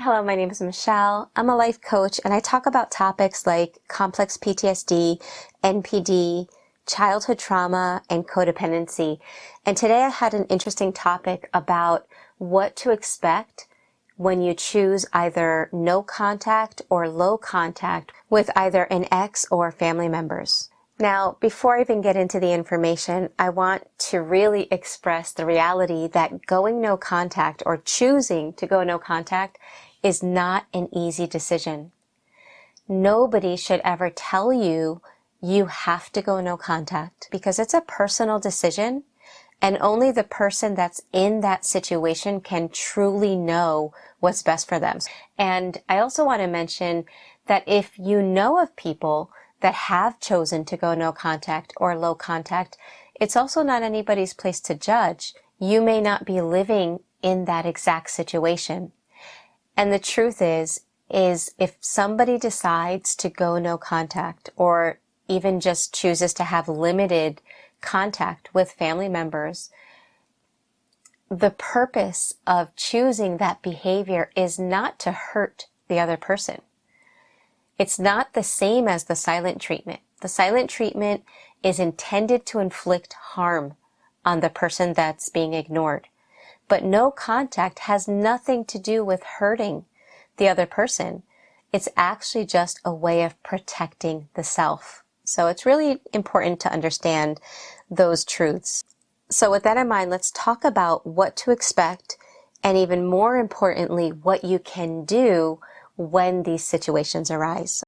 Hello, my name is Michelle. I'm a life coach and I talk about topics like complex PTSD, NPD, childhood trauma, and codependency. And today I had an interesting topic about what to expect when you choose either no contact or low contact with either an ex or family members. Now, before I even get into the information, I want to really express the reality that going no contact or choosing to go no contact is not an easy decision. Nobody should ever tell you you have to go no contact because it's a personal decision and only the person that's in that situation can truly know what's best for them. And I also want to mention that if you know of people that have chosen to go no contact or low contact, it's also not anybody's place to judge. You may not be living in that exact situation. And the truth is if somebody decides to go no contact or even just chooses to have limited contact with family members, the purpose of choosing that behavior is not to hurt the other person. It's not the same as the silent treatment. The silent treatment is intended to inflict harm on the person that's being ignored. But no contact has nothing to do with hurting the other person. It's actually just a way of protecting the self. So it's really important to understand those truths. So with that in mind, let's talk about what to expect and even more importantly, what you can do when these situations arise.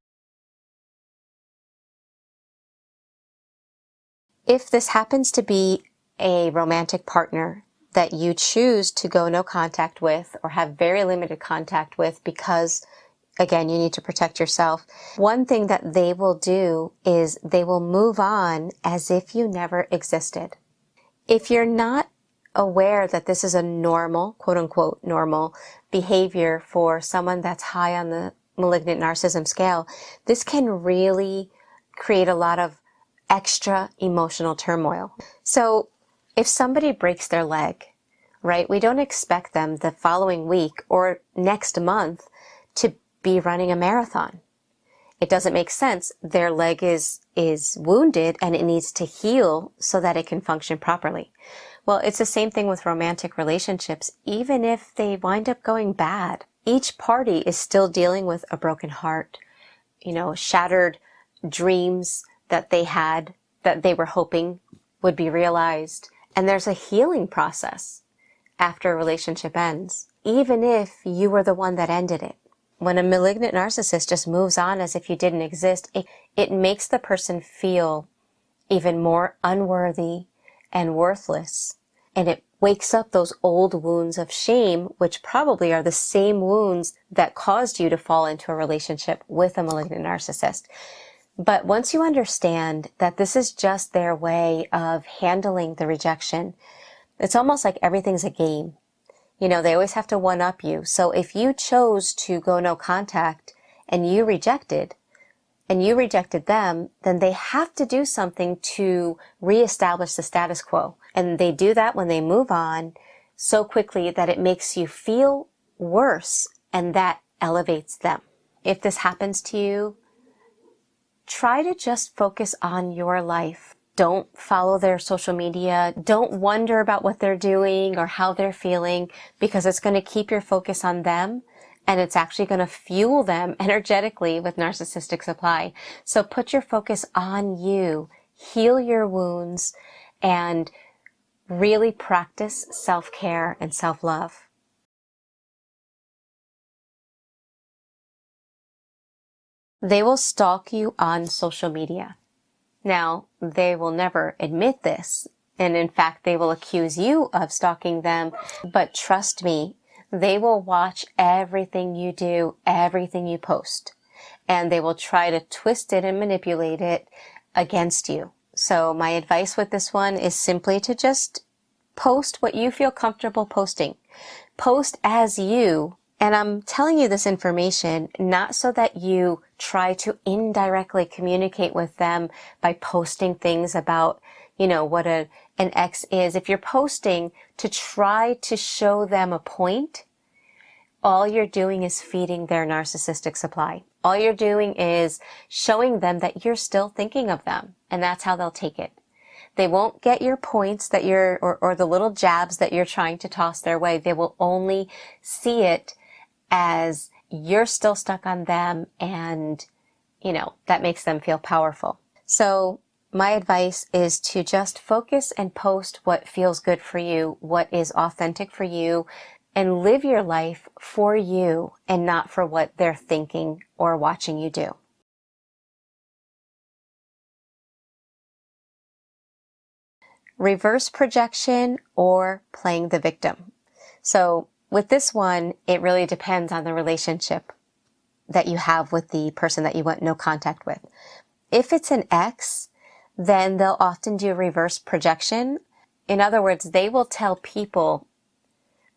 If this happens to be a romantic partner that you choose to go no contact with or have very limited contact with because, again, you need to protect yourself, one thing that they will do is they will move on as if you never existed. If you're not aware that this is a normal, quote unquote, normal behavior for someone that's high on the malignant narcissism scale, this can really create a lot of extra emotional turmoil. So if somebody breaks their leg, right, we don't expect them the following week or next month to be running a marathon. It doesn't make sense. Their leg is wounded and it needs to heal so that it can function properly. Well, it's the same thing with romantic relationships. Even if they wind up going bad, each party is still dealing with a broken heart, shattered dreams that they had that they were hoping would be realized. And there's a healing process after a relationship ends, even if you were the one that ended it. When a malignant narcissist just moves on as if you didn't exist, it makes the person feel even more unworthy and worthless. And it wakes up those old wounds of shame, which probably are the same wounds that caused you to fall into a relationship with a malignant narcissist. But once you understand that this is just their way of handling the rejection, it's almost like everything's a game. They always have to one-up you. So if you chose to go no contact and you rejected them, then they have to do something to reestablish the status quo. And they do that when they move on so quickly that it makes you feel worse and that elevates them. If this happens to you, try to just focus on your life. Don't follow their social media. Don't wonder about what they're doing or how they're feeling because it's going to keep your focus on them and it's actually going to fuel them energetically with narcissistic supply. So put your focus on you, heal your wounds, and really practice self-care and self-love. They will stalk you on social media. Now, they will never admit this, and in fact, they will accuse you of stalking them, but trust me, they will watch everything you do, everything you post, and they will try to twist it and manipulate it against you. So my advice with this one is simply to just post what you feel comfortable posting. Post as you. And I'm telling you this information not so that you try to indirectly communicate with them by posting things about, what an ex is. If you're posting to try to show them a point, all you're doing is feeding their narcissistic supply. All you're doing is showing them that you're still thinking of them, and that's how they'll take it. They won't get your points that or the little jabs that you're trying to toss their way. They will only see it as you're still stuck on them, and, that makes them feel powerful. So my advice is to just focus and post what feels good for you, what is authentic for you, and live your life for you and not for what they're thinking or watching you do. Reverse projection or playing the victim. So with this one, it really depends on the relationship that you have with the person that you want no contact with. If it's an ex, then they'll often do reverse projection. In other words, they will tell people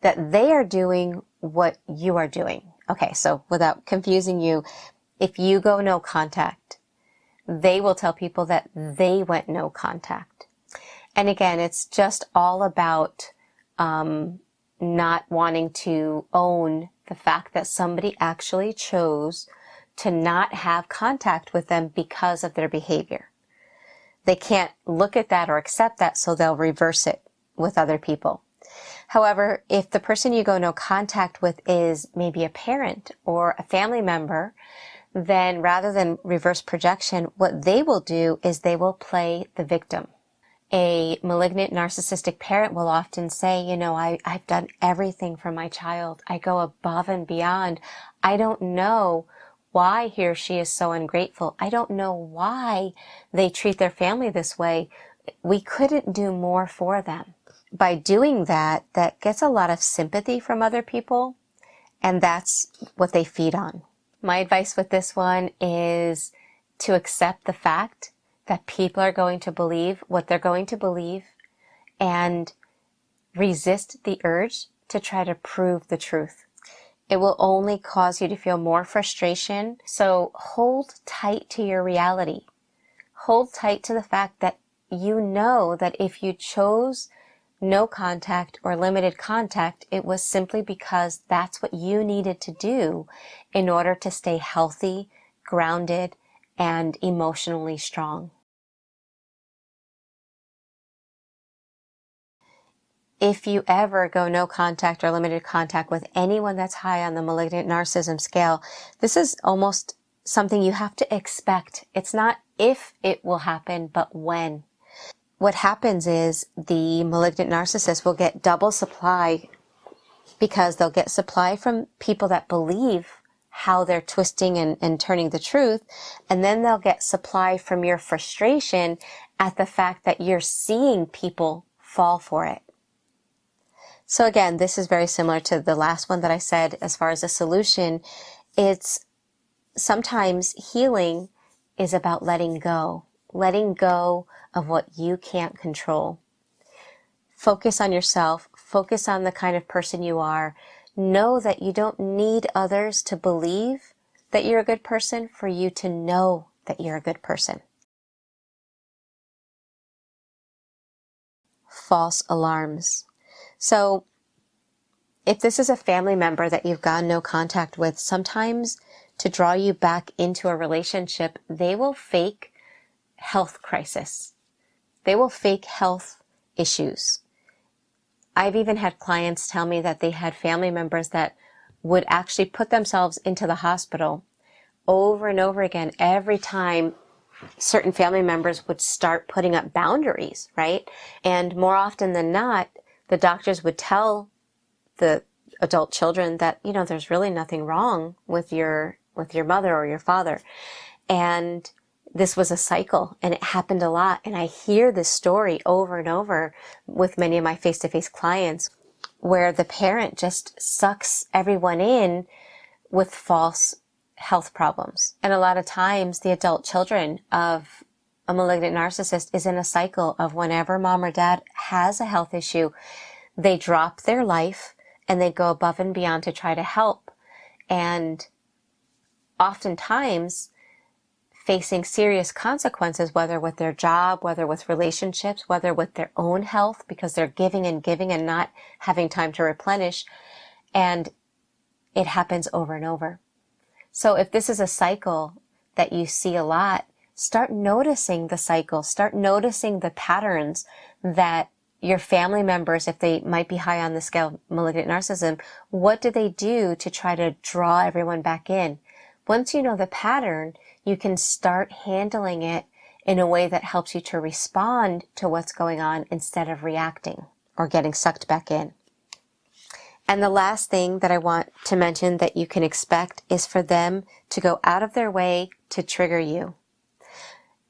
that they are doing what you are doing. Okay, so without confusing you, if you go no contact, they will tell people that they went no contact. And again, it's just all about not wanting to own the fact that somebody actually chose to not have contact with them because of their behavior. They can't look at that or accept that, so they'll reverse it with other people. However, if the person you go no contact with is maybe a parent or a family member, then rather than reverse projection, what they will do is they will play the victim. A malignant narcissistic parent will often say, I've done everything for my child. I go above and beyond. I don't know why he or she is so ungrateful. I don't know why they treat their family this way. We couldn't do more for them. By doing that, that gets a lot of sympathy from other people, and that's what they feed on. My advice with this one is to accept the fact that people are going to believe what they're going to believe and resist the urge to try to prove the truth. It will only cause you to feel more frustration. So hold tight to your reality. Hold tight to the fact that you know that if you chose no contact or limited contact, it was simply because that's what you needed to do in order to stay healthy, grounded, and emotionally strong. If you ever go no contact or limited contact with anyone that's high on the malignant narcissism scale, this is almost something you have to expect. It's not if it will happen, but when. What happens is the malignant narcissist will get double supply because they'll get supply from people that believe how they're twisting and turning the truth, and then they'll get supply from your frustration at the fact that you're seeing people fall for it. So again, this is very similar to the last one that I said as far as a solution. It's sometimes healing is about letting go of what you can't control. Focus on yourself. Focus on the kind of person you are. Know that you don't need others to believe that you're a good person for you to know that you're a good person. False alarms. So if this is a family member that you've gone no contact with, sometimes to draw you back into a relationship, they will fake health crisis. They will fake health issues. I've even had clients tell me that they had family members that would actually put themselves into the hospital over and over again every time certain family members would start putting up boundaries, right? And more often than not, the doctors would tell the adult children that, there's really nothing wrong with your mother or your father. And this was a cycle, and it happened a lot. And I hear this story over and over with many of my face-to-face clients where the parent just sucks everyone in with false health problems. And a lot of times the adult children of a malignant narcissist is in a cycle of whenever mom or dad has a health issue, they drop their life and they go above and beyond to try to help. And oftentimes facing serious consequences, whether with their job, whether with relationships, whether with their own health, because they're giving and not having time to replenish. And it happens over and over. So if this is a cycle that you see a lot, start noticing the cycle, start noticing the patterns that your family members, if they might be high on the scale of malignant narcissism, what do they do to try to draw everyone back in? Once you know the pattern, you can start handling it in a way that helps you to respond to what's going on instead of reacting or getting sucked back in. And the last thing that I want to mention that you can expect is for them to go out of their way to trigger you.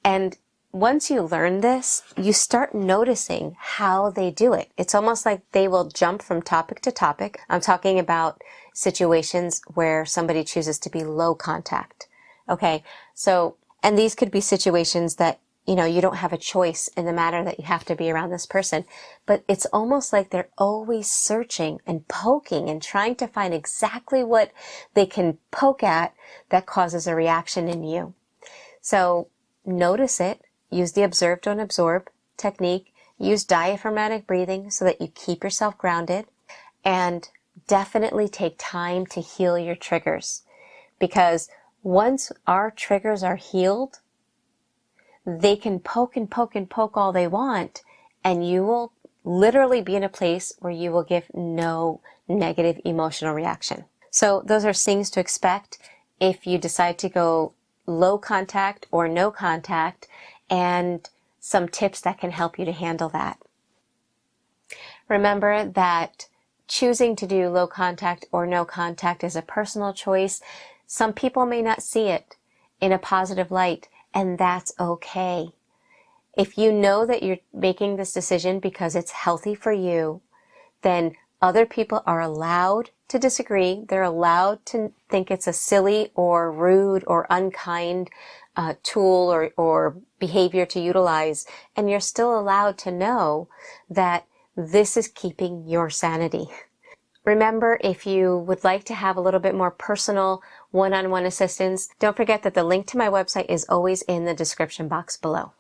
And once you learn this, you start noticing how they do it. It's almost like they will jump from topic to topic. I'm talking about situations where somebody chooses to be low contact. Okay, so, and these could be situations that, you know, you don't have a choice in the matter that you have to be around this person, but it's almost like they're always searching and poking and trying to find exactly what they can poke at that causes a reaction in you. So notice it, use the observe, don't absorb technique, use diaphragmatic breathing so that you keep yourself grounded, and definitely take time to heal your triggers. Because once our triggers are healed, they can poke and poke and poke all they want, and you will literally be in a place where you will give no negative emotional reaction. So those are things to expect if you decide to go low contact or no contact, and some tips that can help you to handle that. Remember that choosing to do low contact or no contact is a personal choice. Some people may not see it in a positive light, and that's okay. If you know that you're making this decision because it's healthy for you, then other people are allowed to disagree. They're allowed to think it's a silly or rude or unkind tool or behavior to utilize. And you're still allowed to know that this is keeping your sanity. Remember, if you would like to have a little bit more personal one-on-one assistance, don't forget that the link to my website is always in the description box below.